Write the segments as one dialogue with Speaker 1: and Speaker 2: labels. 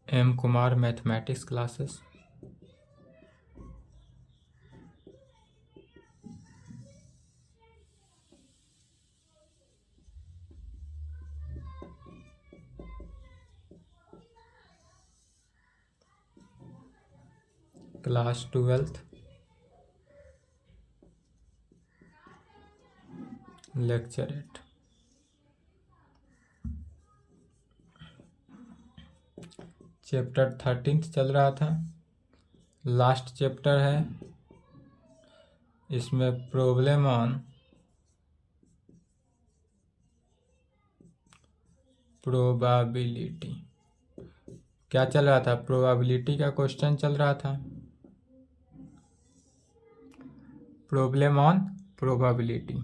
Speaker 1: M. Kumar mathematics classes. Class 12th. Lecture 8. Chapter 13 चल रहा था, लास्ट चैप्टर है। इसमें प्रॉब्लम ऑन प्रोबेबिलिटी क्या चल रहा था, प्रोबेबिलिटी का क्वेश्चन चल रहा था। Problem on probability,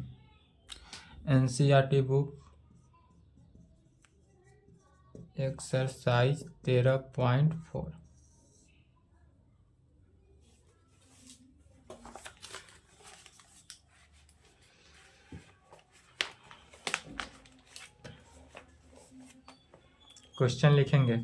Speaker 1: NCERT book exercise 13.4। Question लिखेंगे।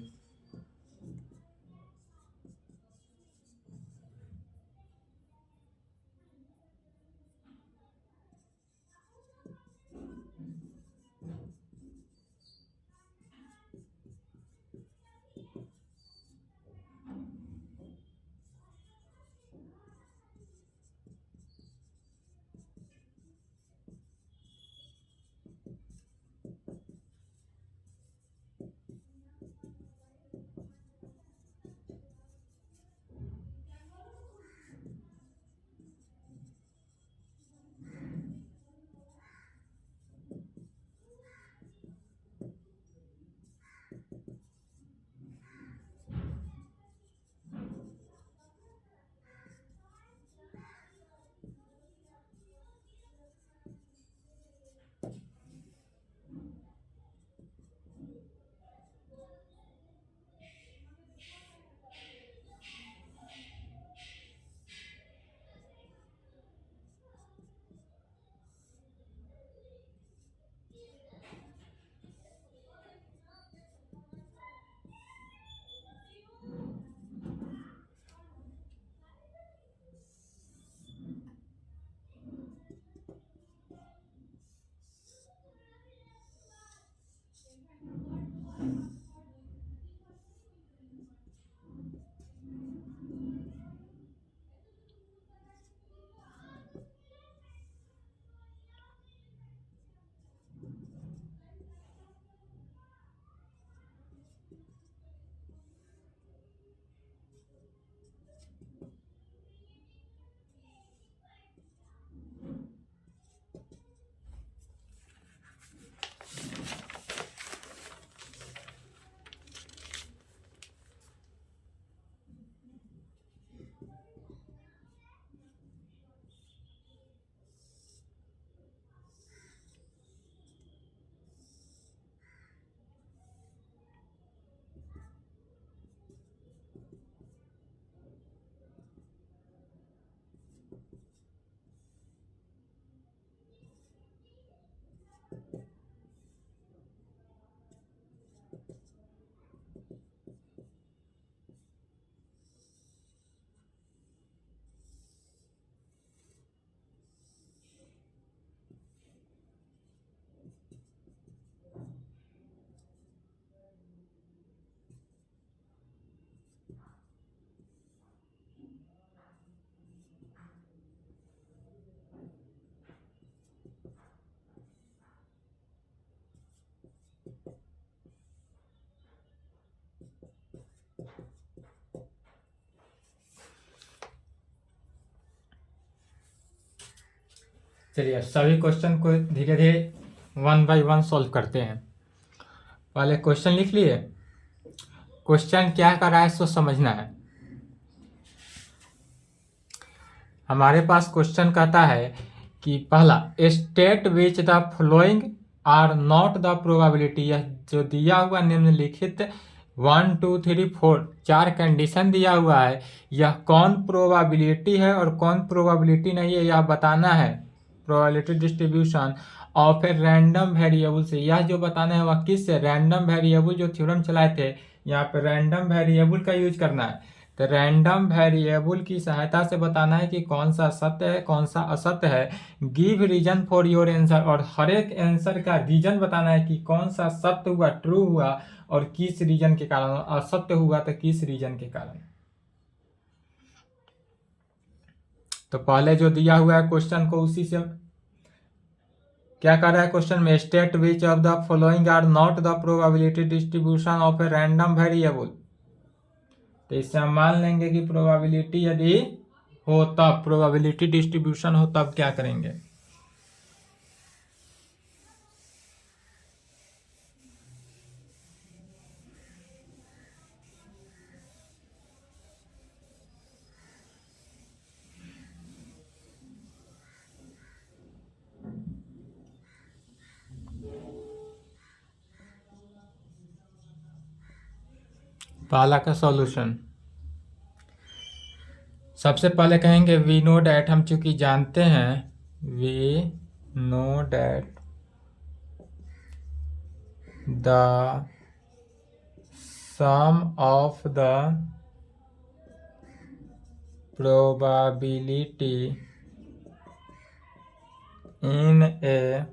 Speaker 1: चलिए सभी क्वेश्चन को धीरे धीरे 1 बाय 1 सॉल्व करते हैं। पहले क्वेश्चन लिख लिए। क्वेश्चन क्या कर रहा है सो समझना है। हमारे पास क्वेश्चन कहता है कि पहला, state which the following are not the probability. यह जो दिया हुआ निम्नलिखित 1 2 3 4 4 कंडीशन दिया हुआ है, यह कौन प्रोबेबिलिटी है और कौन प्रोबेबिलिटी नहीं है, यह बताना है। Probability distribution of a random variable से, यह जो बताना है वह किस रैंडम वेरिएबल जो थ्योरम चलाए थे यहाँ पे रैंडम वेरिएबल का यूज करना है। तो रैंडम वेरिएबल की सहायता से बताना है कि कौन सा सत्य है कौन सा असत्य है। Give reason for your answer, और हर एक आंसर का रीजन बताना है कि कौन सा सत्य हुआ, ट्रू हुआ, और किस रीजन के कारण, असत्य हुआ तो किस रीजन के कारण। तो पहले जो दिया हुआ है क्वेश्चन को उसी से क्या कर रहा है क्वेश्चन में, state which of the following are not the probability distribution of a random variable. तो इससे हम मान लेंगे कि प्रोबेबिलिटी यदि हो तब, प्रोबेबिलिटी डिस्ट्रीब्यूशन हो तब क्या करेंगे। पहला का सॉल्यूशन, सबसे पहले कहेंगे वी नो डैट, हम चूंकि जानते हैं, we know that the sum of the probability in a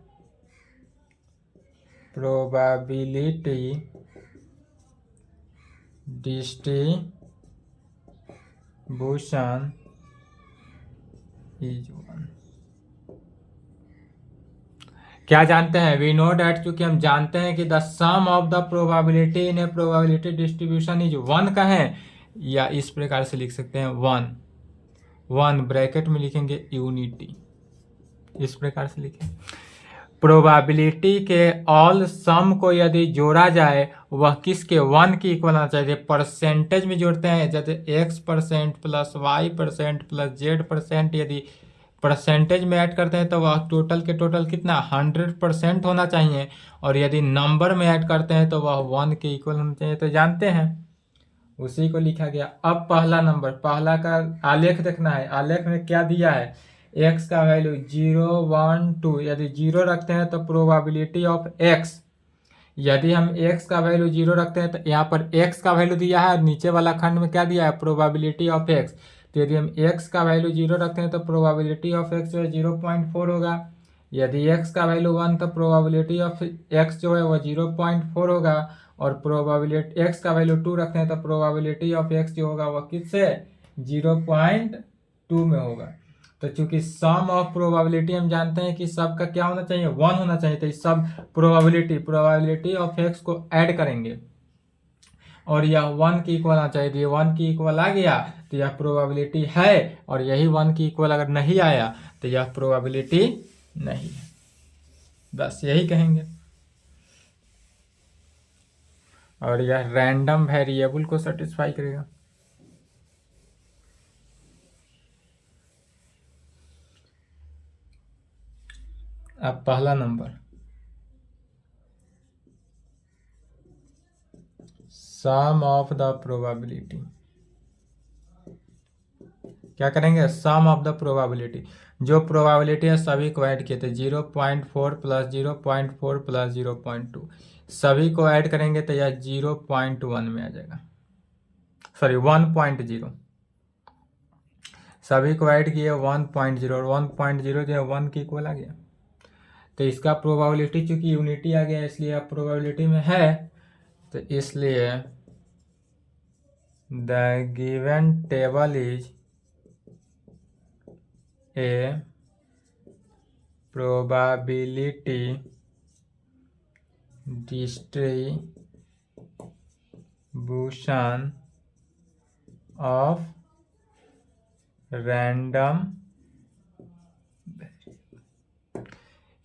Speaker 1: probability distribution is one. क्या जानते हैं, वी नो डैट, चूंकि हम जानते हैं कि the sum of the probability in a probability distribution is one का है, या इस प्रकार से लिख सकते हैं वन, वन ब्रैकेट में लिखेंगे यूनिटी, इस प्रकार से लिखें। प्रोबेबिलिटी के ऑल सम को यदि जोड़ा जाए वह किसके, वन की इक्वल होना चाहिए। परसेंटेज में जोड़ते हैं, जैसे x% plus y% plus z%, यदि परसेंटेज में ऐड करते हैं तो वह टोटल के टोटल कितना 100% होना चाहिए, और यदि नंबर में ऐड करते हैं तो वह 1 के इक्वल होना चाहिए। तो जानते हैं, उसी को लिखा गया। अब पहला नंबर, पहला का आलेख देखना है। आलेख में क्या दिया है, x का वैल्यू 0 1 2, यदि 0 रखते हैं तो प्रोबेबिलिटी ऑफ x, यदि हम x का वैल्यू 0 रखते हैं तो यहाँ पर x का वैल्यू दिया है, और नीचे वाला खंड में क्या दिया है, प्रोबेबिलिटी ऑफ x। तो यदि हम x का वैल्यू 0 रखते हैं तो प्रोबेबिलिटी ऑफ x जो है 0.4 होगा। यदि x का वैल्यू 1 तो प्रोबेबिलिटी ऑफ x जो है वह 0.4 होगा, और प्रोबेबिलिटी x का वैल्यू 2 रखते हैं तो प्रोबेबिलिटी ऑफ x जो होगा वह किससे 0.2 में होगा। तो चूंकि सम ऑफ प्रोबेबिलिटी हम जानते हैं कि सब का क्या होना चाहिए, 1 होना चाहिए, तो इस सब प्रोबेबिलिटी ऑफ x को ऐड करेंगे, और यह 1 की इक्वल आना चाहिए। ये 1 की इक्वल आ गया तो यह प्रोबेबिलिटी है, और यही 1 की इक्वल अगर नहीं आया तो यह प्रोबेबिलिटी नहीं है। बस यही कहेंगे, और यह रैंडम वेरिएबल को सेटिस्फाई करेगा। अब पहला number, sum of the probability, क्या करेंगे, सम ऑफ द प्रोबेबिलिटी, जो प्रोबेबिलिटी है सभी को ऐड किए थे, 0.4 प्लस 0.4 प्लस 0.2, सभी को ऐड करेंगे तो यह 0.1 में आ जाएगा, सॉरी 1.0, सभी को ऐड किए 1.0, और 1.0 जो है 1 की इक्वल आ गया। तो इसका प्रोबेबिलिटी चूंकि यूनिटी आ गया इसलिए अब प्रोबेबिलिटी में है, तो इसलिए the given table is a probability distribution of random,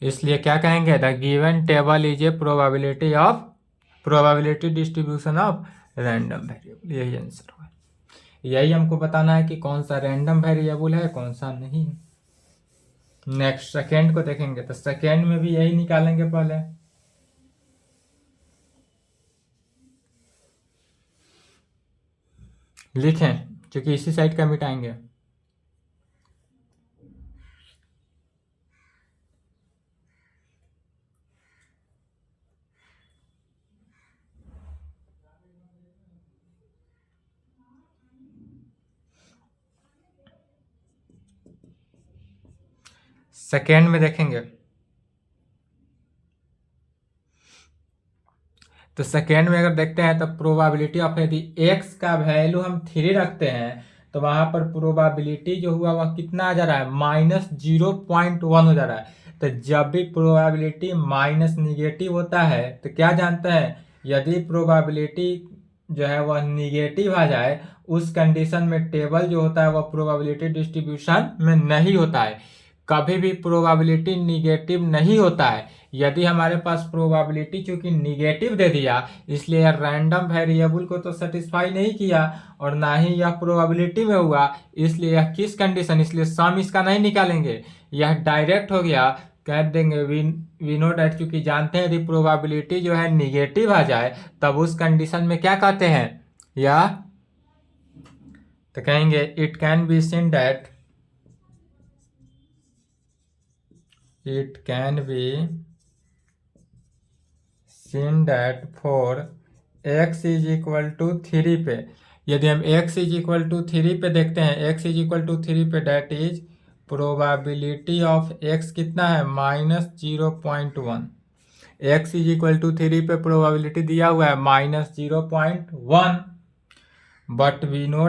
Speaker 1: इसलिए क्या कहेंगे, the given table is a probability distribution of random variable, यही आंसर हुआ। यही हमको बताना है कि कौन सा रैंडम वेरिएबल है कौन सा नहीं है। नेक्स्ट सेकेंड को देखेंगे, तो सेकेंड में भी यही निकालेंगे पहले। लिखें, क्योंकि इसी साइड का मिटाएंगे। सेकेंड में देखेंगे तो सेकेंड में अगर देखते हैं तो प्रोबेबिलिटी ऑफ, यदि x का वैल्यू हम 3 रखते हैं तो वहां पर प्रोबेबिलिटी जो हुआ वह कितना आ जा रहा है, -0.1 हो जा रहा है। तो जब भी प्रोबेबिलिटी माइनस निगेटिव होता है तो क्या जानते हैं, यदि प्रोबेबिलिटी जो है वह निगेटिव आ जाए उस कंडीशन में टेबल जो होता है वह प्रोबेबिलिटी डिस्ट्रीब्यूशन में नहीं होता है। कभी भी प्रोबेबिलिटी निगेटिव नहीं होता है। यदि हमारे पास प्रोबेबिलिटी चूंकि निगेटिव दे दिया इसलिए रैंडम वेरिएबल को तो सेटिस्फाई नहीं किया और ना ही यह प्रोबेबिलिटी में हुआ, इसलिए यह किस कंडीशन, इसलिए सम इसका नहीं निकालेंगे, यह डायरेक्ट हो गया। कह देंगे वी नो डैट, चूंकि जानते हैं यदि प्रोबेबिलिटी जो है निगेटिव आ जाए तब उस कंडीशन में क्या कहते हैं, या तो कहेंगे it can be seen that, it can be seen that for x is equal to 3 पे, यदि हम x is equal to 3 पे देखते हैं, x is equal to 3 पे that is probability of x कितना है, -0.1। x is equal to 3 पे प्रोबेबिलिटी दिया हुआ है -0.1, but we know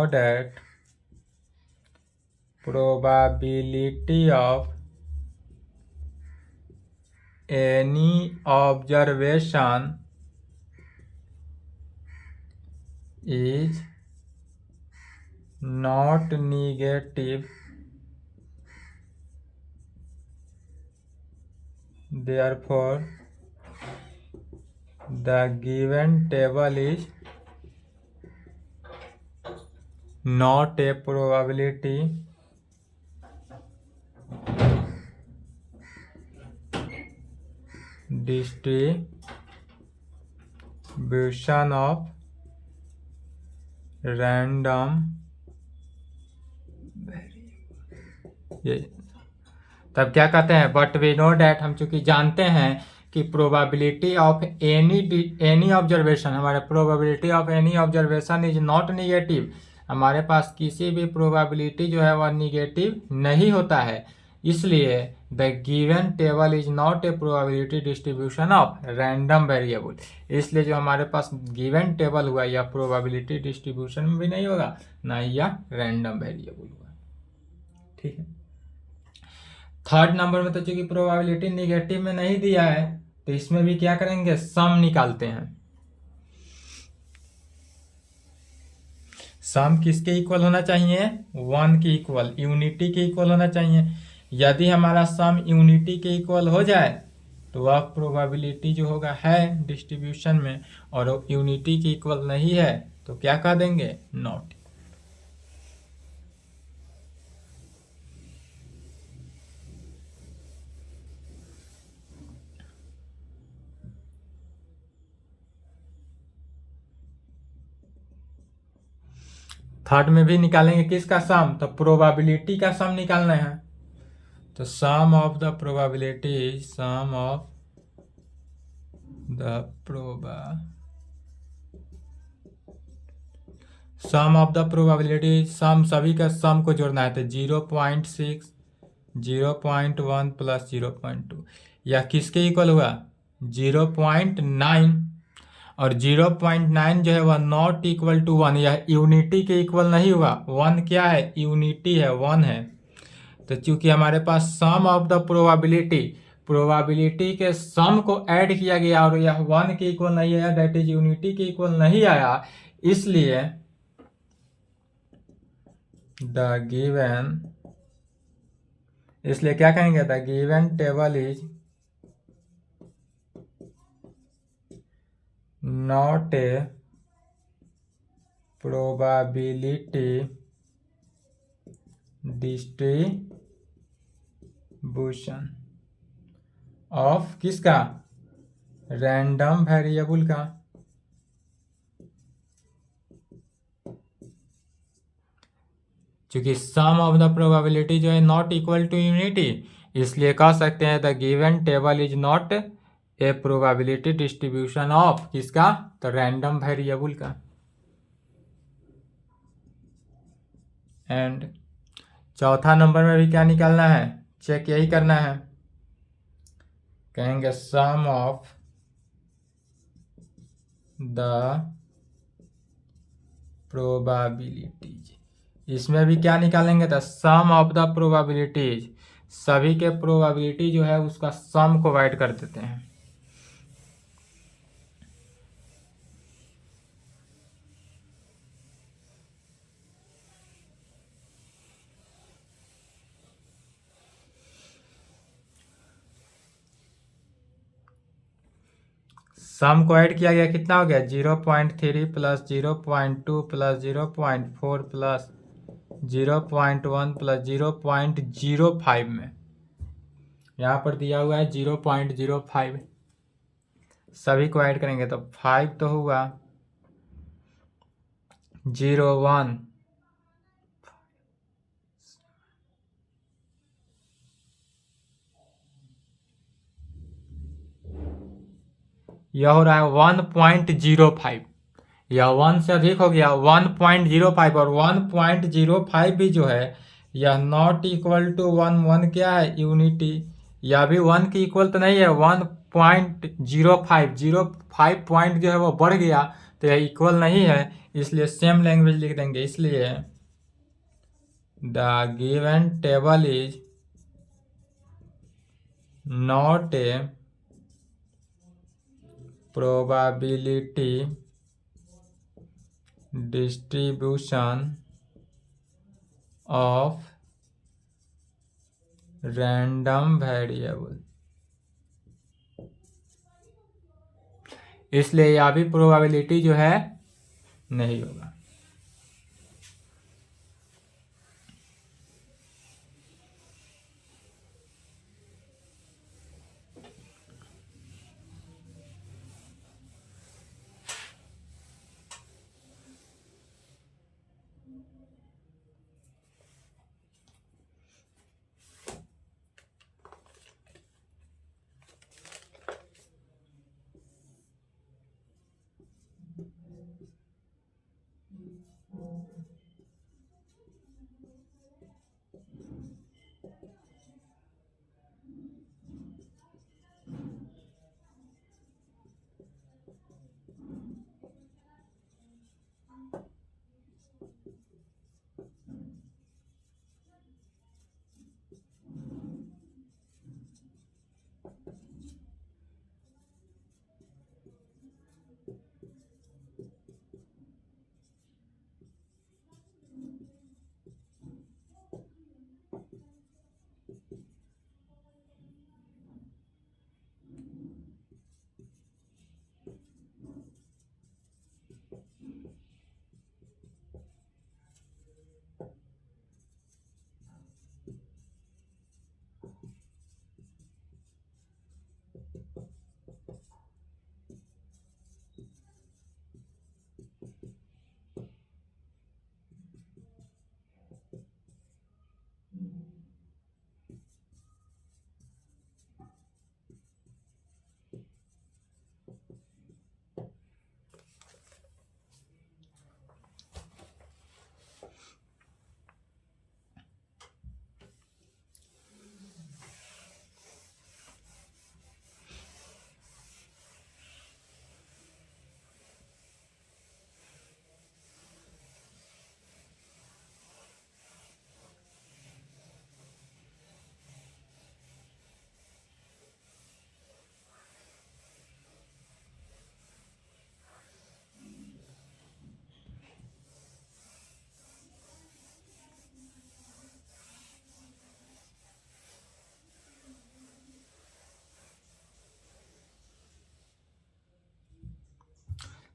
Speaker 1: that probability of any observation is not negative, therefore the given table is not a probability distribution of random ये तब क्या कहते हैं, बट वी नो डैट, हम चूंकि जानते हैं कि प्रोबेबिलिटी ऑफ एनी ऑब्जर्वेशन, हमारे probability of any observation is not negative, हमारे पास किसी भी प्रोबेबिलिटी जो है वह निगेटिव नहीं होता है, इसलिए the given table is not a probability distribution of random variable, इसलिए जो हमारे पास गिवन टेबल हुआ यह प्रोबेबिलिटी डिस्ट्रीब्यूशन में भी नहीं होगा, ना ही यह रैंडम वेरिएबल हुआ। ठीक है, थर्ड नंबर में तो चूंकि प्रोबेबिलिटी निगेटिव में नहीं दिया है तो इसमें भी क्या करेंगे, सम निकालते हैं। सम किसके इक्वल होना चाहिए, 1 के इक्वल, यूनिटी के इक्वल होना चाहिए। यदि हमारा सम यूनिटी के इक्वल हो जाए तो वह प्रोबेबिलिटी जो होगा है डिस्ट्रीब्यूशन में, और यूनिटी के इक्वल नहीं है तो क्या कह देंगे, नॉट। थर्ड में भी निकालेंगे किसका सम, तो प्रोबेबिलिटी का सम निकालना है। तो sum of the probability, sum of the probability, sum सभी का सम को जोड़ना है, तो 0.6, 0.1 प्लस 0.2, या किसके इक्वल हुआ, 0.9, और 0.9 जो है वह नॉट इक्वल टू 1, यह यूनिटी के इक्वल नहीं हुआ। 1 क्या है, यूनिटी है, 1 है। तो चूंकि हमारे पास सम ऑफ द प्रोबेबिलिटी के सम को ऐड किया गया और यह 1 के इक्वल नहीं आया, दैट इज यूनिटी के इक्वल नहीं आया, इसलिए द गिवन, इसलिए क्या कहेंगे, the given table is not a probability distribution of किसका, रैंडम वेरिएबल का। चूंकि सम ऑफ द प्रोबेबिलिटी जो है नॉट इक्वल टू यूनिटी, इसलिए कह सकते हैं the given table is not a probability distribution of किसका, तो रैंडम वेरिएबल का। एंड चौथा नंबर में भी क्या निकालना है, चेक यही करना है, कहेंगे सम ऑफ द प्रोबेबिलिटीज। इसमें भी क्या निकालेंगे, तो सम ऑफ द प्रोबेबिलिटीज, सभी के प्रोबेबिलिटी जो है उसका सम को ऐड कर देते हैं। सम को ऐड किया गया, कितना हो गया, 0.3 प्लस 0.2 प्लस 0.4 प्लस 0.1 प्लस 0.05 में, यहाँ पर दिया हुआ है 0.05, सभी को ऐड करेंगे तो 5 तो हुआ, 0.1, यह हो रहा है 1.05, यह 1 से अधिक हो गया 1.05, और 1.05 भी जो है यह नॉट इक्वल टू 1, 1 क्या है, यूनिटी, यह भी 1 की इक्वल तो नहीं है, 1.05, 05 पॉइंट जो है वो बढ़ गया तो यह इक्वल नहीं है, इसलिए सेम लैंग्वेज लिख देंगे। इसलिए the given table is not a probability distribution of random variable, इसलिए यह भी प्रोबेबिलिटी जो है नहीं होगा।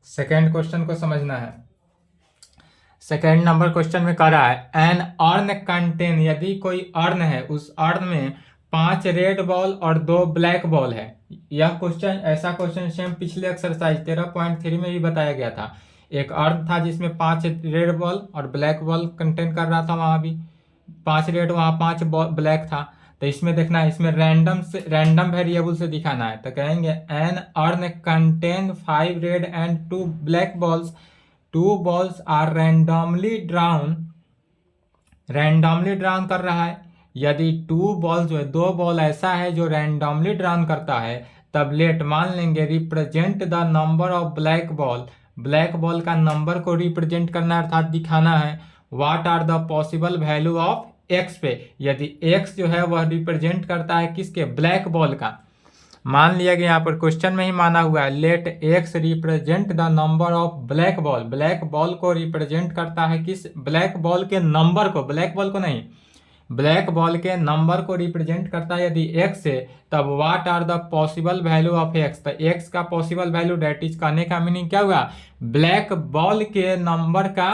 Speaker 1: सेकेंड क्वेश्चन को समझना है। सेकेंड नंबर क्वेश्चन में कह रहा है एन अर्न कंटेन, यदि कोई अर्न है, उस अर्न में 5 रेड बॉल और 2 ब्लैक बॉल है। यह क्वेश्चन, ऐसा क्वेश्चन सेम पिछले एक्सरसाइज 13.3 में भी बताया गया था। एक अर्न था जिसमें 5 रेड बॉल और ब्लैक बॉल कंटेन कर रहा था, वहां भी 5 रेड, वहां 5 ब्लैक था। तो इसमें देखना है, इसमें रैंडम वेरिएबल से दिखाना है। तो कहेंगे an urn contain 5 red and 2 black balls, 2 balls are randomly drawn कर रहा है। यदि 2 बॉल जो है, 2 बॉल ऐसा है जो रैंडमली ड्राउन करता है, तब लेट मान लेंगे represent the number of black ball का नंबर को रिप्रेजेंट करना है, अर्थात दिखाना है। What are the possible value of x पे, यदि एक्स जो है वह रिप्रेजेंट करता है किसके, ब्लैक बॉल का। मान लिया गया, यहाँ पर क्वेश्चन में ही माना हुआ है, let x represent the number of black ball को रिप्रेजेंट करता है किस, ब्लैक बॉल के नंबर को, ब्लैक बॉल को नहीं, ब्लैक बॉल के नंबर को रिप्रेजेंट करता है यदि एक्स से, तब what are the possible value of x. तो एक्स का पॉसिबल वैल्यू, डेट इज कहने का मीनिंग क्या हुआ, ब्लैक बॉल के नंबर का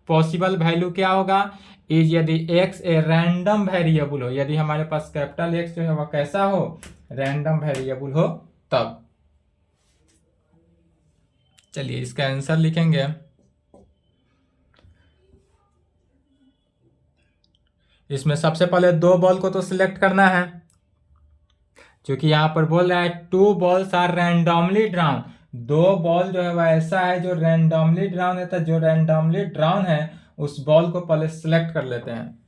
Speaker 1: पॉसिबल वैल्यू क्या होगा, इज यदि एक्स ए रैंडम वेरिएबल हो, यदि हमारे पास कैपिटल एक्स जो है वह कैसा हो, रैंडम वेरिएबल हो तब। चलिए इसका आंसर लिखेंगे। इसमें सबसे पहले 2 बॉल को तो सिलेक्ट करना है, क्योंकि यहां पर बोल रहा है 2 balls are randomly drawn, 2 ball जो है वह ऐसा है जो रैंडमली ड्राउन है। तो जो रैंडमली ड्राउन है उस बॉल को पहले सिलेक्ट कर लेते हैं।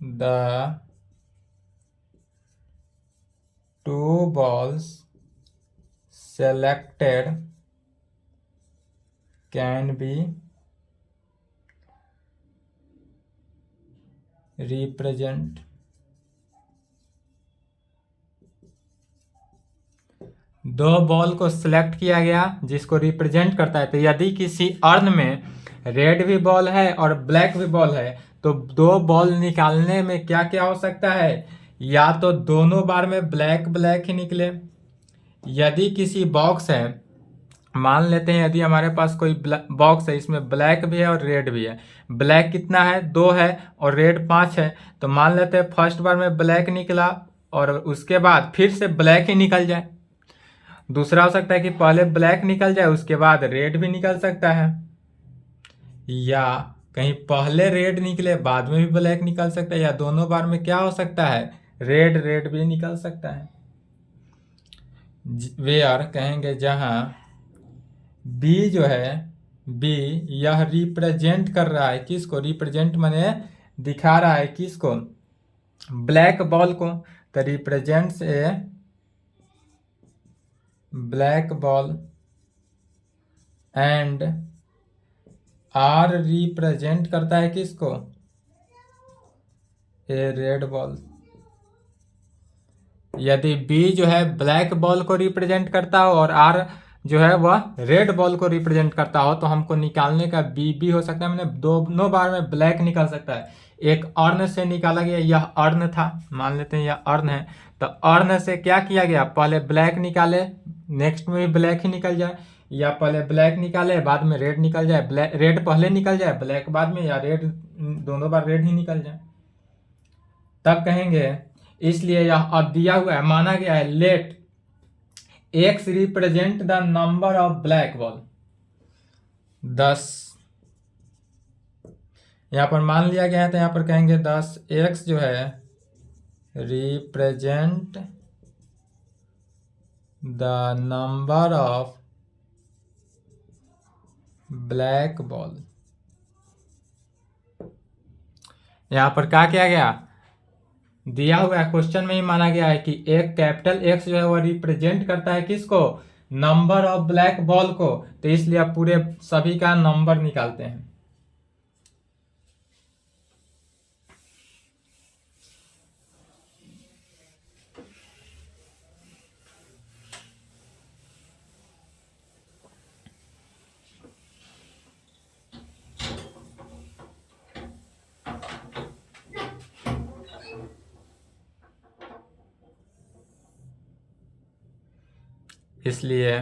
Speaker 1: The 2 balls selected can be represent 2 ball को सिलेक्ट किया गया जिसको रिप्रेजेंट करता है। तो यदि किसी अर्न में रेड भी बॉल है और ब्लैक भी बॉल है, तो 2 बॉल निकालने में क्या क्या हो सकता है, या तो दोनों बार में ब्लैक ही निकले। यदि किसी बॉक्स है, मान लेते हैं यदि हमारे पास कोई बॉक्स है, इसमें ब्लैक भी है और रेड भी है, ब्लैक कितना है, 2 है और रेड 5 है, तो मान लेते हैं फर्स्ट बार में ब्लैक निकला और उसके बाद फिर से ब्लैक ही निकल जाए। दूसरा हो सकता है कि पहले ब्लैक निकल जाए उसके बाद रेड भी निकल सकता है, या कहीं पहले रेड निकले बाद में भी ब्लैक निकल सकता है, या दोनों बार में क्या हो सकता है, रेड भी निकल सकता है। वेयर कहेंगे जहां बी जो है, बी यह रिप्रेजेंट कर रहा है किसको, रिप्रेजेंट माने दिखा रहा है किसको, ब्लैक बॉल को। तो represents a black ball and R represent करता है किसको, ए रेड बॉल। यदि बी जो है ब्लैक बॉल को रिप्रेजेंट करता हो और आर जो है वह रेड बॉल को रिप्रेजेंट करता हो, तो हमको निकालने का बी हो सकता है, मैंने दोनों बार में ब्लैक निकल सकता है। एक अर्न से निकाला गया, यह अर्न था, मान लेते हैं यह अर्न है, तो अर्न से क्या किया गया, पहले ब्लैक निकाले, नेक्स्ट में भी ब्लैक ही निकल जाए, या पहले ब्लैक निकाले बाद में रेड निकल जाए, रेड पहले निकल जाए ब्लैक बाद में, या रेड दोनों बार रेड ही निकल जाए, तब कहेंगे। इसलिए यह अब दिया हुआ है, माना गया है let x represent the number of black ball 10, यहां पर मान लिया गया है, तो यहां पर कहेंगे 10 एक्स जो है represent the number of black ball. यहां पर क्या किया गया, दिया हुआ है क्वेश्चन में ही माना गया है कि एक कैपिटल एक्स जो है वो रिप्रेजेंट करता है किसको, नंबर ऑफ ब्लैक बॉल को। तो इसलिए आप पूरे सभी का नंबर निकालते हैं। इसलिए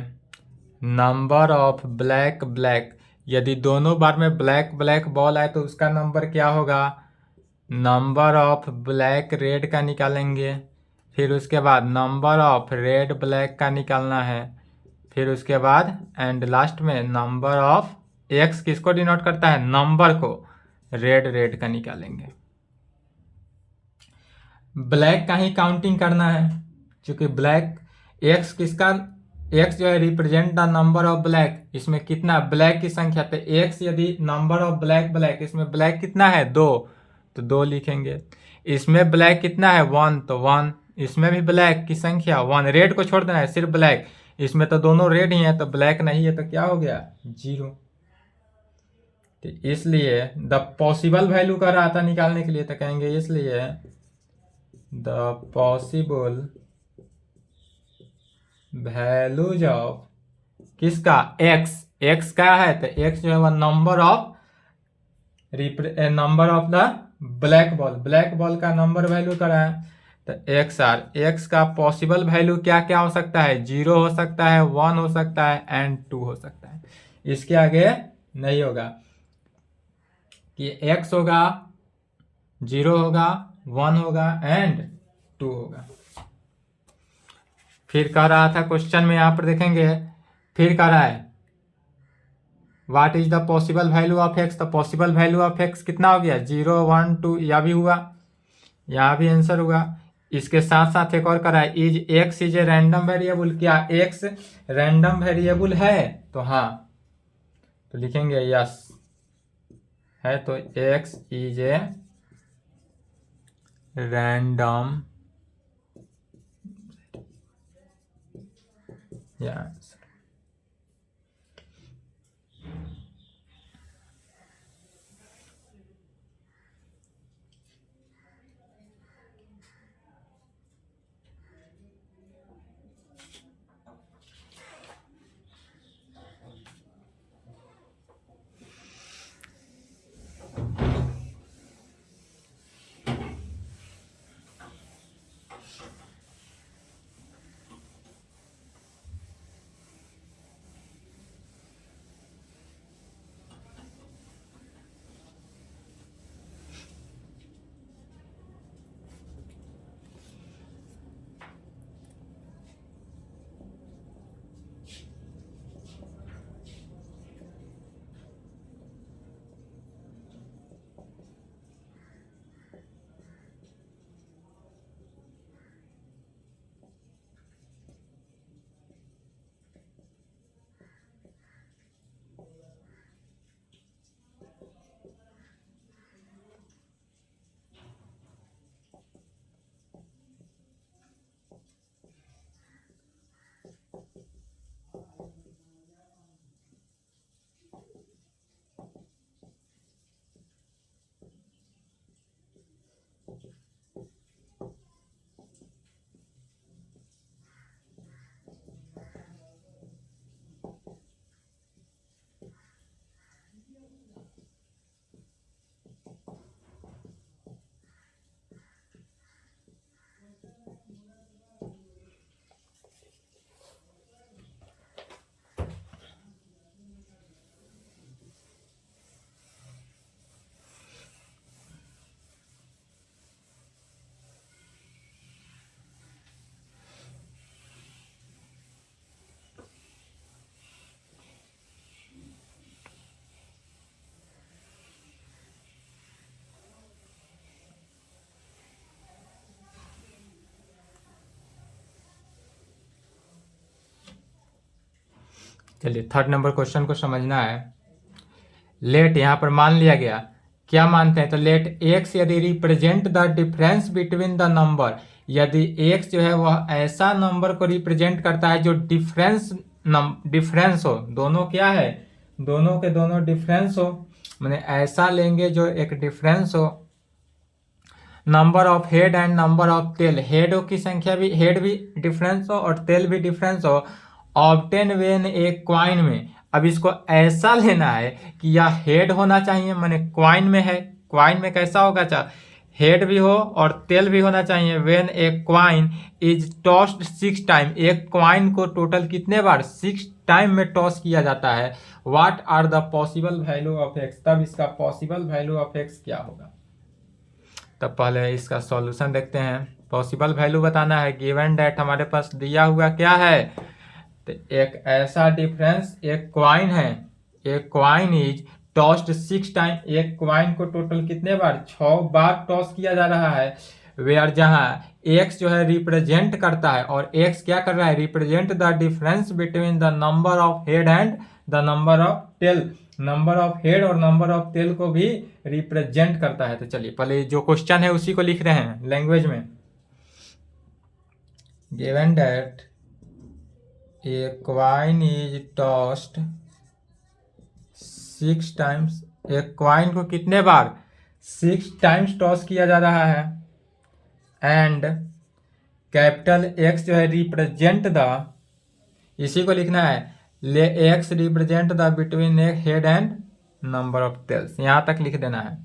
Speaker 1: नंबर ऑफ ब्लैक, यदि दोनों बार में ब्लैक बॉल आए तो उसका नंबर क्या होगा, नंबर ऑफ ब्लैक रेड का निकालेंगे, फिर उसके बाद नंबर ऑफ रेड ब्लैक का निकालना है, फिर उसके बाद एंड लास्ट में नंबर ऑफ एक्स किसको डिनोट करता है, नंबर को, रेड का निकालेंगे। ब्लैक का ही काउंटिंग करना है, क्योंकि ब्लैक एक्स किसका, एक्स जो है represent the number of black, इसमें कितना ब्लैक की संख्या, तो एक्स यदि नंबर ऑफ ब्लैक, ब्लैक इसमें ब्लैक कितना है 2, तो 2 लिखेंगे। इसमें ब्लैक कितना है 1, तो 1, इसमें भी ब्लैक की संख्या 1, रेड को छोड़ देना है, सिर्फ ब्लैक, इसमें तो दोनों रेड ही है तो ब्लैक नहीं है, तो क्या हो गया 0। तो इसलिए द पॉसिबल वैल्यू कर रहा था निकालने के लिए, तो कहेंगे इसलिए द पॉसिबल वैल्यूज ऑफ किसका, एक्स, एक्स क्या है, तो एक्स जो है वह number of the black ball, black ball का नंबर वैल्यू करा है, तो एक्स आर, एक्स का पॉसिबल वैल्यू क्या क्या हो सकता है, 0 हो सकता है, 1 हो सकता है एंड 2 हो सकता है, इसके आगे नहीं होगा, कि एक्स होगा, 0 होगा, 1 होगा एंड 2 होगा। फिर कह रहा था क्वेश्चन में, यहां पर देखेंगे, फिर कह रहा है what is the possible value of x, तो पॉसिबल वैल्यू ऑफ एक्स कितना हो गया 0 1 2, यह भी हुआ, यहाँ भी आंसर हुआ। इसके साथ साथ एक और करा है, is x is a random variable, क्या एक्स रैंडम वेरिएबल है, तो हाँ, तो लिखेंगे यस है, तो x is a random, yes. चलिए थर्ड नंबर क्वेश्चन को समझना है। लेट यहाँ पर मान लिया गया, क्या मानते हैं, तो लेट एक्स यदि represent the difference between the number, यदि एक्स जो है वह ऐसा नंबर को रिप्रेजेंट करता है जो डिफरेंस हो, दोनों क्या है, दोनों के दोनों डिफरेंस हो, मैंने ऐसा लेंगे जो एक डिफरेंस हो, number of head and number of tail, head की संख्या भी, हेड भी डिफरेंस हो और टेल भी डिफरेंस हो, ऑब्टेन वेन एक क्वाइन में। अब इसको ऐसा लेना है कि यह हेड होना चाहिए, माने क्वाइन में है, क्वाइन में कैसा होगा, चाहे हेड भी हो और टेल भी होना चाहिए। When a coin is tossed 6 time, एक क्वाइन को टोटल कितने बार 6 टाइम में टॉस किया जाता है। What are the possible value of x, तब इसका पॉसिबल वैल्यू ऑफ एक्स क्या होगा। तब पहले इसका सॉल्यूशन देखते हैं। पॉसिबल वैल्यू बताना है, गिवन डेट हमारे पास दिया हुआ क्या है, तो एक ऐसा डिफरेंस, एक क्वाइन है, एक क्वाइन इज टॉस्ड 6 टाइम, एक क्वाइन को टोटल कितने बार 6 बार टॉस किया जा रहा है। वेयर जहाँ एक्स जो है रिप्रेजेंट करता है और एक्स क्या कर रहा है, represent the difference between the number of head and the number of tail. Number of head और नंबर ऑफ टेल को भी रिप्रेजेंट करता है। तो चलिए पहले जो क्वेश्चन है उसी को लिख रहे हैं लैंग्वेज में। Given that A coin is tossed 6 times, एक क्वाइन को कितने बार 6 टाइम्स टॉस किया जा रहा है, एंड कैपिटल एक्स जो है रिप्रेजेंट द, इसी को लिखना है, let x represent the between head and number of tails, यहां तक लिख देना है।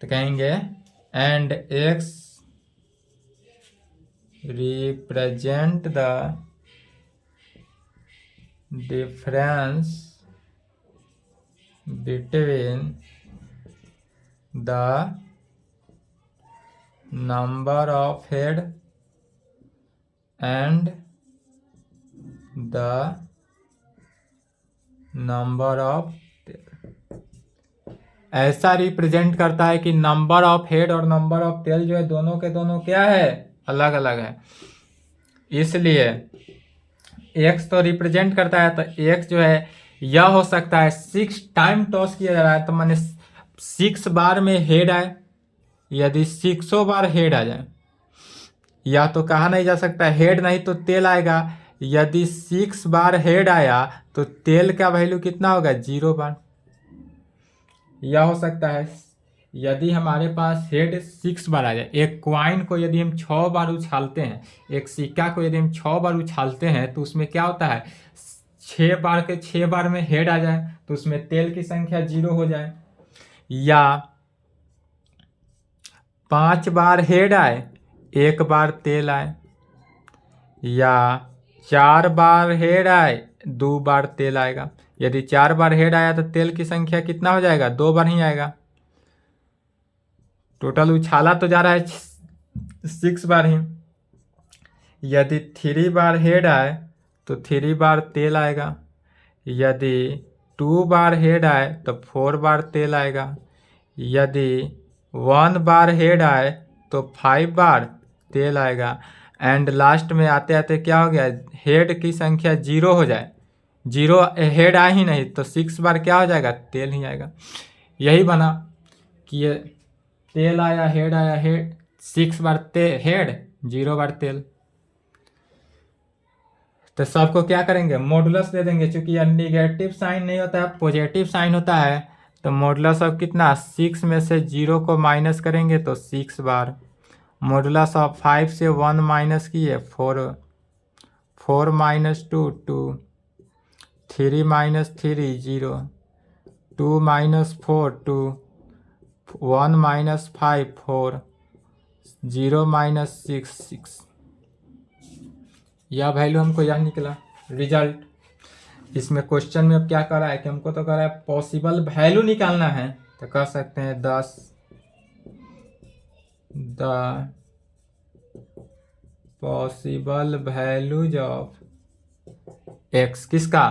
Speaker 1: तो कहेंगे and x represent the difference between the number of head and the number of tail। ऐसा रिप्रेजेंट करता है कि नंबर ऑफ हेड और नंबर ऑफ टेल जो है दोनों के दोनों क्या है, अलग अलग है। इसलिए एक्स तो रिप्रेजेंट करता है, तो एक्स जो है यह हो सकता है 6 टाइम टॉस किया जा रहा है, तो माने 6 बार में हेड आए। यदि 6 बार हेड आ जाए, या तो कहा नहीं जा सकता हेड नहीं तो टेल आएगा। यदि 6 बार हेड आया तो टेल का वैल्यू कितना होगा, 0 बार। यह हो सकता है यदि हमारे पास हेड 6 बार आ जाए। एक क्वाइन को यदि हम 6 बार उछालते हैं, एक सिक्का को यदि हम 6 बार उछालते हैं, तो उसमें क्या होता है, 6 बार के 6 बार में हेड आ जाए तो उसमें टेल की संख्या 0 हो जाए। या 5 बार हेड आए, 1 बार टेल आए। या 4 बार हेड आए, 2 बार टेल आएगा। यदि 4 बार हेड आया तो टेल की संख्या कितना हो जाएगा, 2 बार ही आएगा। टोटल उछाला तो जा रहा है 6 बार ही। यदि 3 बार हेड आए तो 3 बार टेल आएगा। यदि 2 बार हेड आए तो 4 बार टेल आएगा। यदि 1 बार हेड आए तो 5 बार टेल आएगा। एंड लास्ट में आते आते क्या हो गया, हेड की संख्या 0 हो जाए, 0 हेड आ ही नहीं तो 6 बार क्या हो जाएगा, टेल ही आएगा। यही बना कि ये टेल आया, हेड आया, हेड 6 बार हेड, 0 बार टेल। तो सबको क्या करेंगे, मॉडुलस दे देंगे। चूंकि यह निगेटिव साइन नहीं होता है, पॉजिटिव साइन होता है, तो मॉडुलस ऑफ कितना, 6 में से 0 को माइनस करेंगे तो 6 बार। मॉडुलस ऑफ 5 से 1 माइनस किए 4, 4 minus 2 2, 3 minus 3 0, 2 minus 4 2, 1 minus 5 4, 0 minus 6 6। यह वैल्यू हमको यह निकला रिजल्ट। इसमें क्वेश्चन में अब क्या कर रहा है कि हमको तो कर रहा है पॉसिबल वैल्यू निकालना है, तो कर सकते हैं 10 the possible values of x. किसका,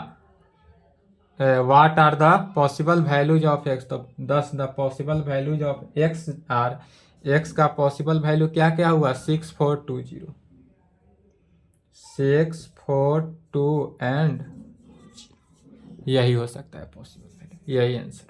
Speaker 1: what are the possible values of x. तो 10 the possible values of x are, x का पॉसिबल वैल्यू क्या क्या हुआ, 6 4 2 0, 6 4 2 एंड यही हो सकता है पॉसिबल वैल्यू, यही आंसर।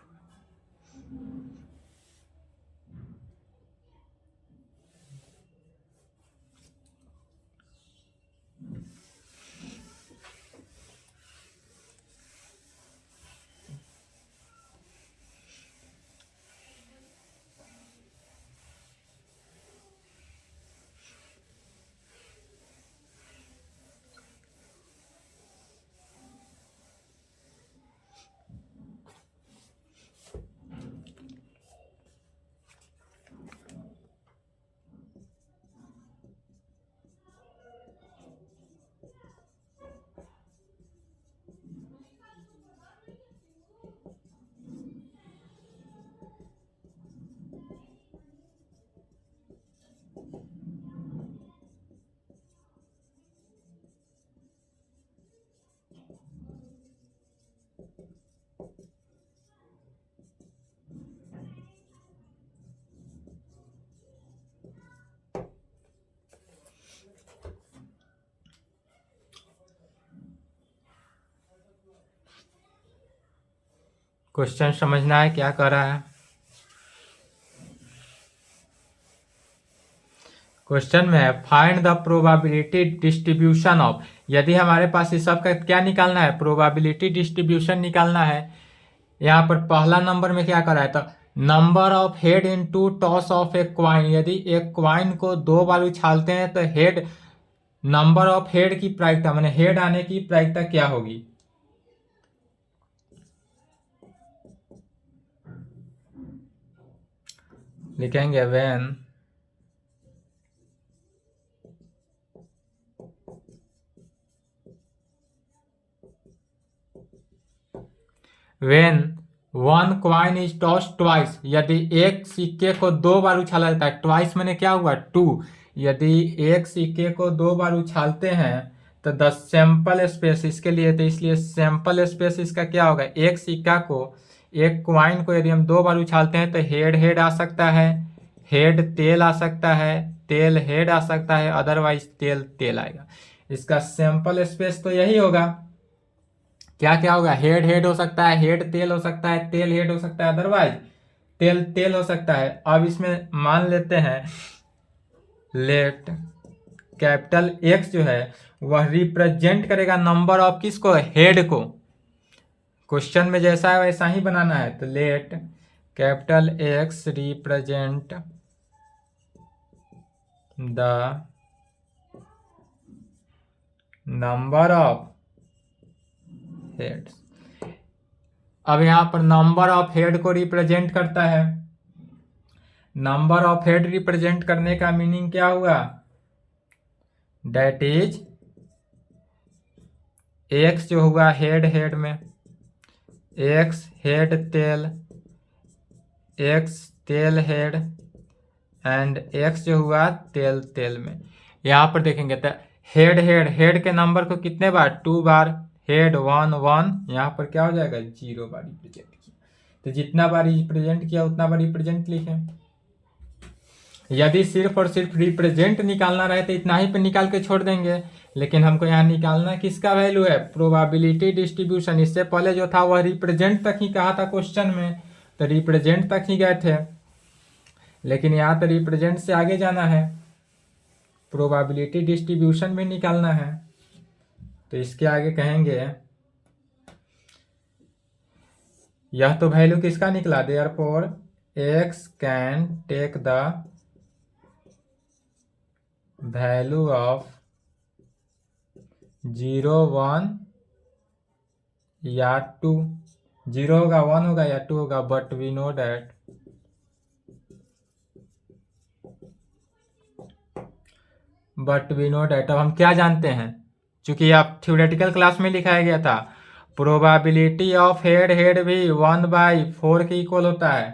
Speaker 1: क्वेश्चन समझना है क्या कर रहा है। क्वेश्चन में है find the probability distribution of, यदि हमारे पास इस सब का क्या निकालना है, प्रोबेबिलिटी डिस्ट्रीब्यूशन निकालना है। यहाँ पर पहला नंबर में क्या करा है, तो number of head into toss of A coin, यदि एक क्वाइन को 2 बार उछालते हैं तो हेड, नंबर ऑफ हेड की प्रायिकता माने हेड आने की प्रायिकता क्या होगी। लिखेंगे when one coin is toss twice, यदि एक सिक्के को 2 बार उछाला जाता है, ट्वाइस मैंने क्या हुआ 2, यदि एक सिक्के को 2 बार उछालते हैं तो द सैंपल स्पेस इसके लिए, तो इसलिए सैंपल स्पेस इसका क्या होगा, एक सिक्का को, एक क्वाइन को यदि हम 2 बार उछालते हैं तो हेड हेड आ सकता है, हेड तेल आ सकता है, तेल हेड आ सकता है, अदरवाइज तेल तेल आएगा। इसका सैंपल स्पेस तो यही होगा, क्या क्या होगा, हेड हेड हो सकता है, हेड तेल हो सकता है, तेल हेड हो सकता है, अदरवाइज तेल तेल हो सकता है। अब इसमें मान लेते हैं लेट कैपिटल एक्स जो है वह रिप्रेजेंट करेगा नंबर ऑफ किसको, हेड को। क्वेश्चन में जैसा है वैसा ही बनाना है, तो let capital x represent the number of heads. अब यहां पर नंबर ऑफ हेड को रिप्रेजेंट करता है, नंबर ऑफ हेड रिप्रेजेंट करने का मीनिंग क्या हुआ, डेट इज एक्स जो हुआ हेड हेड में, एक्स हेड तेल, एक्स तेल हेड, एंड एक्स जो हुआ तेल तेल में। यहाँ पर देखेंगे तो हेड हेड हेड के नंबर को कितने बार, 2 बार, हेड 1 1, यहाँ पर क्या हो जाएगा 0 बार रिप्रेजेंट किया, तो जितना बार रिप्रेजेंट किया उतना बार रिप्रेजेंट लिखें। यदि सिर्फ और सिर्फ रिप्रेजेंट निकालना रहे तो इतना ही पे निकाल के छोड़ देंगे, लेकिन हमको यहाँ निकालना किसका वैल्यू है, प्रोबेबिलिटी डिस्ट्रीब्यूशन। इससे पहले जो था वह रिप्रेजेंट तक ही कहा था क्वेश्चन में, तो रिप्रेजेंट तक ही गए थे, लेकिन यहाँ तो रिप्रेजेंट से आगे जाना है, प्रोबेबिलिटी डिस्ट्रीब्यूशन भी निकालना है। तो इसके आगे कहेंगे यह तो वैल्यू किसका निकला, therefore x can take the value of 0 1 या 2, 0 होगा 1 होगा या 2 होगा, बट वी नो दैट अब हम क्या जानते हैं, चूंकि आप थ्योरेटिकल क्लास में लिखाया गया था, प्रोबेबिलिटी ऑफ हेड हेड भी 1/4 के इक्वल होता है।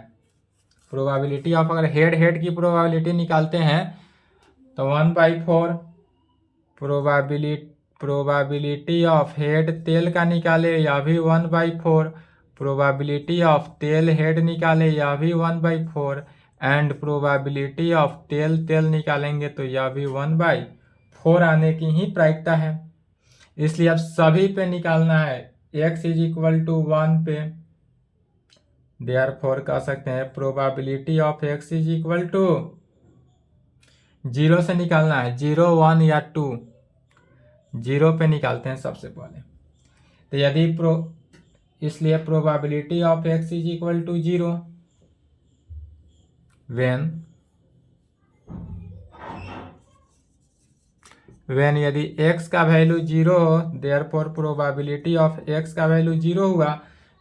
Speaker 1: प्रोबेबिलिटी ऑफ, अगर हेड हेड की प्रोबेबिलिटी निकालते हैं तो 1/4, प्रोबेबिलिटी ऑफ हेड तेल का निकाले या भी 1/4, प्रोबेबिलिटी ऑफ तेल हेड निकाले या भी 1/4, एंड प्रोबेबिलिटी ऑफ तेल तेल निकालेंगे तो यह भी 1/4 आने की ही प्रायिकता है। इसलिए अब सभी पे निकालना है, x इज इक्वल टू 1 पे, देयरफॉर कह सकते हैं probability of x is equal to 0 से निकालना है, 0 1 या 2, 0 पे निकालते हैं सबसे पहले। तो यदि इसलिए probability of x is equal to 0 when यदि x का वैल्यू 0 हो, देयरफॉर प्रोबेबिलिटी ऑफ x का वैल्यू 0 हुआ,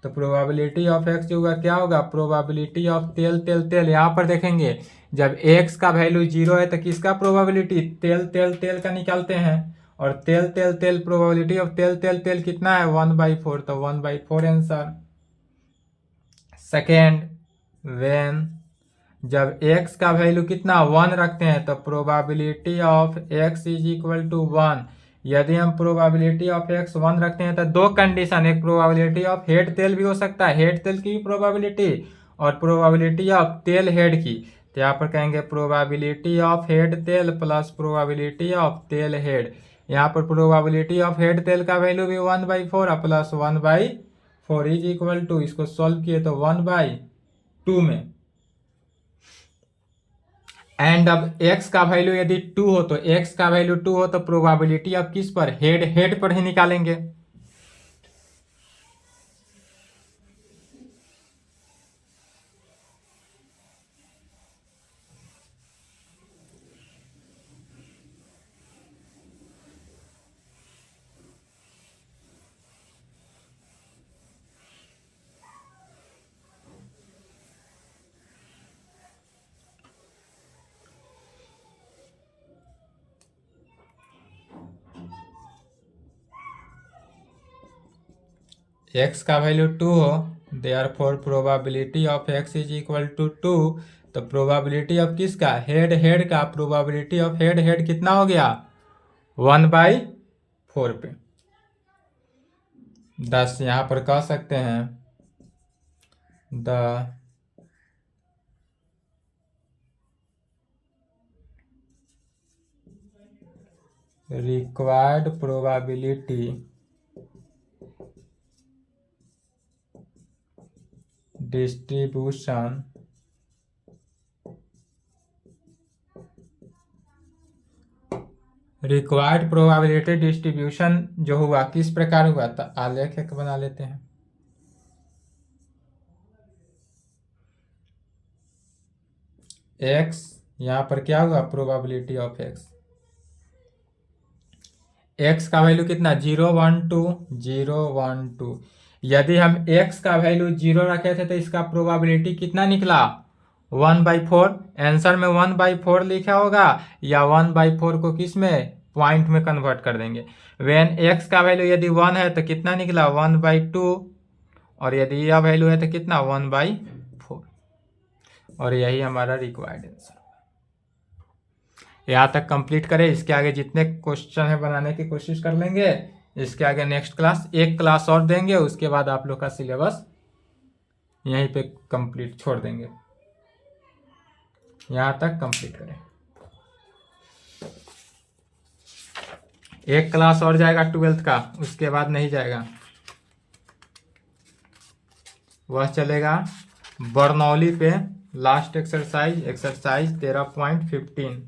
Speaker 1: तो प्रोबेबिलिटी ऑफ x जो हुआ क्या होगा, प्रोबेबिलिटी ऑफ तेल तेल तेल। यहाँ पर देखेंगे जब x का वैल्यू 0 है तो किसका प्रोबेबिलिटी, तेल तेल तेल का निकालते हैं, और तेल तेल तेल प्रोबेबिलिटी ऑफ तेल तेल तेल कितना है 1/4, तो 1/4 आंसर। सेकेंड, वेन जब x का वैल्यू कितना 1 रखते हैं तो probability of x is equal to 1। यदि हम प्रोबेबिलिटी ऑफ x 1 रखते हैं तो दो कंडीशन, एक प्रोबेबिलिटी ऑफ हेड तेल भी हो सकता है, हेड तेल की भी प्रोबेबिलिटी, और प्रोबेबिलिटी ऑफ तेल हेड की। तो यहाँ पर कहेंगे प्रोबेबिलिटी ऑफ हेड तेल प्लस प्रोबेबिलिटी ऑफ तेल हेड। यहाँ पर प्रोबेबिलिटी ऑफ हेड तेल का वैल्यू भी 1/4 प्लस 1/4 4 इज इक्वल टू, इसको सॉल्व किए तो 1/2 में, एंड अब x का वैल्यू यदि 2 हो तो x का वैल्यू 2 हो तो प्रोबेबिलिटी अब किस पर, हेड पर ही निकालेंगे। x का वैल्यू 2 हो, therefore probability of x is equal to 2, तो प्रोबेबिलिटी ऑफ किसका, हेड का, प्रोबेबिलिटी ऑफ हेड कितना हो गया, 1/4 पे। दस यहाँ पर कह सकते हैं the required probability distribution required probability distribution जो हुआ किस प्रकार हुआ था, आलेख एक बना लेते हैं। x यहाँ पर क्या हुआ, प्रोबेबिलिटी ऑफ x का वैल्यू कितना, 0 1 2 0 1 2। यदि हम x का वैल्यू 0 रखे थे तो इसका प्रोबेबिलिटी कितना निकला, 1/4। आंसर में 1/4 लिखा होगा या 1/4 को किस में, पॉइंट में कन्वर्ट कर देंगे। वेन x का वैल्यू यदि 1 है तो कितना निकला, 1/2, और यदि यह वैल्यू है तो कितना, 1/4। और यही हमारा रिक्वायर्ड आंसर। यहाँ तक कंप्लीट करें, इसके आगे जितने क्वेश्चन है बनाने की कोशिश कर लेंगे। इसके आगे नेक्स्ट क्लास, एक क्लास और देंगे, उसके बाद आप लोग का सिलेबस यहीं पे कंप्लीट छोड़ देंगे। यहाँ तक कंप्लीट करें, एक क्लास और जाएगा 12th का, उसके बाद नहीं जाएगा। वह चलेगा बर्नौली पे, लास्ट एक्सरसाइज 13.15।